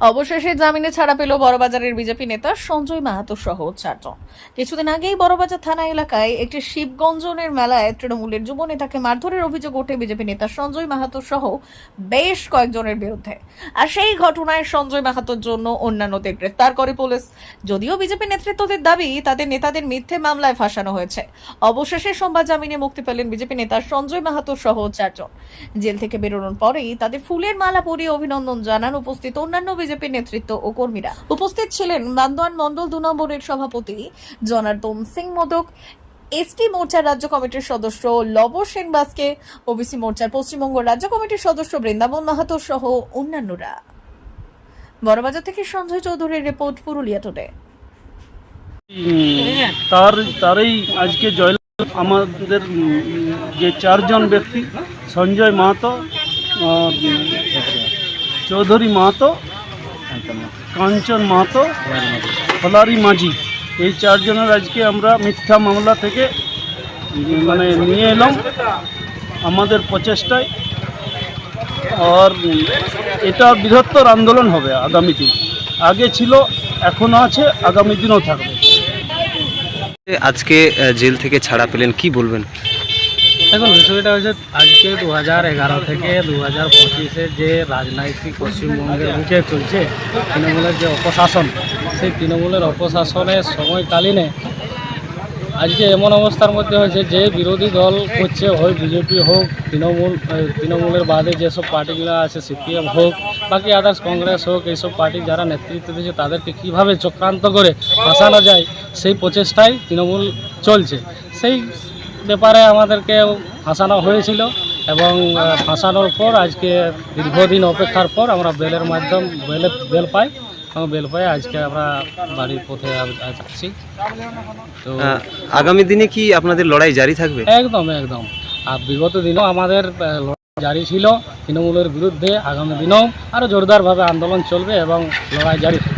অবশেষে জামিনে ছাড়া পেল বড়বাজারের বিজেপি নেতা সঞ্জয় মাহাতো সহ 4 জন। কিছুদিন আগেই বড়বাজার থানা এলাকায় একটি শিবগঞ্জনের মেলায় তৃণমূলের যুব নেতাকে মারধরের অভিযোগ ওঠে বিজেপি নেতা সঞ্জয় মাহাতো সহ বেশ কয়েকজনের বিরুদ্ধে। আর সেই ঘটনায় সঞ্জয় মাহাতোর জন্য অন্যান্যদের গ্রেফতার করে পুলিশ। যদিও বিজেপি নেতৃত্বদের দাবি তাদের নেতাদের মিথ্যে মামলায় ফাঁসানো হয়েছে। অবশেষে সোমবার জামিনে মুক্তি পেলেন বিজেপি নেতা সঞ্জয় মাহাতো সহ 4 জন। জেল থেকে বেরোনোর পরেই তাদের ফুলের মালা পরিয়ে অভিনন্দন জানান উপস্থিত অন্যান্য বিজেপি নেতৃত্ব ও কর্মীরা। উপস্থিত ছিলেন বান্দোয়ান মণ্ডল 2 নম্বরের সভাপতি জনার্দন সিং মোদক, এসটি মোর্চার রাজ্য কমিটির সদস্য লব সেন বাসকে, ওবিসি মোর্চার পশ্চিমবঙ্গ রাজ্য কমিটির সদস্য বৃন্দাবন মাহাতো সহ অন্যান্যরা। বড়বাজার থেকে সঞ্জয় চৌধুরীর রিপোর্ট, পুরুলিয়া টুডে। তারই আজকে জয়লাভ আমাদের যে 4 জন ব্যক্তি, সঞ্জয় মাহাতো, চৌধুরী মাহাতো, কাঞ্চন মাহাতো, ফলারি মাঝি, এই 4 জনের আজকে আমরা মিথ্যা মামলা থেকে নিয়ে এলাম আমাদের প্রচেষ্টায়। আর এটা বৃহত্তর আন্দোলন হবে আগামী দিন। আগে ছিল, এখনও আছে, আগামী দিনও থাকবে। আজকে জেল থেকে ছাড়া পেলেন, কি বলবেন? দেখুন, বিষয়টা হচ্ছে আজকে 2011 থেকে 2025-এ যে রাজনৈতিক পশ্চিমবঙ্গের বুকে চলছে তৃণমূলের যে অপশাসন, সেই তৃণমূলের অপশাসনের সময়কালীনে আজকে এমন অবস্থার মধ্যে হয়েছে যে বিরোধী দল করছে, হয় বিজেপি হোক, তৃণমূলের বাদে যেসব পার্টিগুলো আছে, সিপিএম হোক, বাকি আদার্স কংগ্রেস হোক, এইসব পার্টি যারা নেতৃত্ব দিচ্ছে তাদেরকে কীভাবে চক্রান্ত করে ফাঁসানো যায় সেই প্রচেষ্টায় তৃণমূল চলছে। সেই ব্যাপারে আমাদেরকে ফাঁসানো হয়েছিল এবং ফাঁসানোর পর আজকে দীর্ঘদিন অপেক্ষার পর আমরা বেল পাই এবং বেল পাই আজকে আমরা বাড়ির পথে আসছি। তো আগামী দিনে কি আপনাদের লড়াই জারি থাকবে? একদম। আর বিগত দিনও আমাদের লড়াই জারি ছিল তৃণমূলের বিরুদ্ধে, আগামী দিনেও আরও জোরদারভাবে আন্দোলন চলবে এবং লড়াই জারি থাকবে।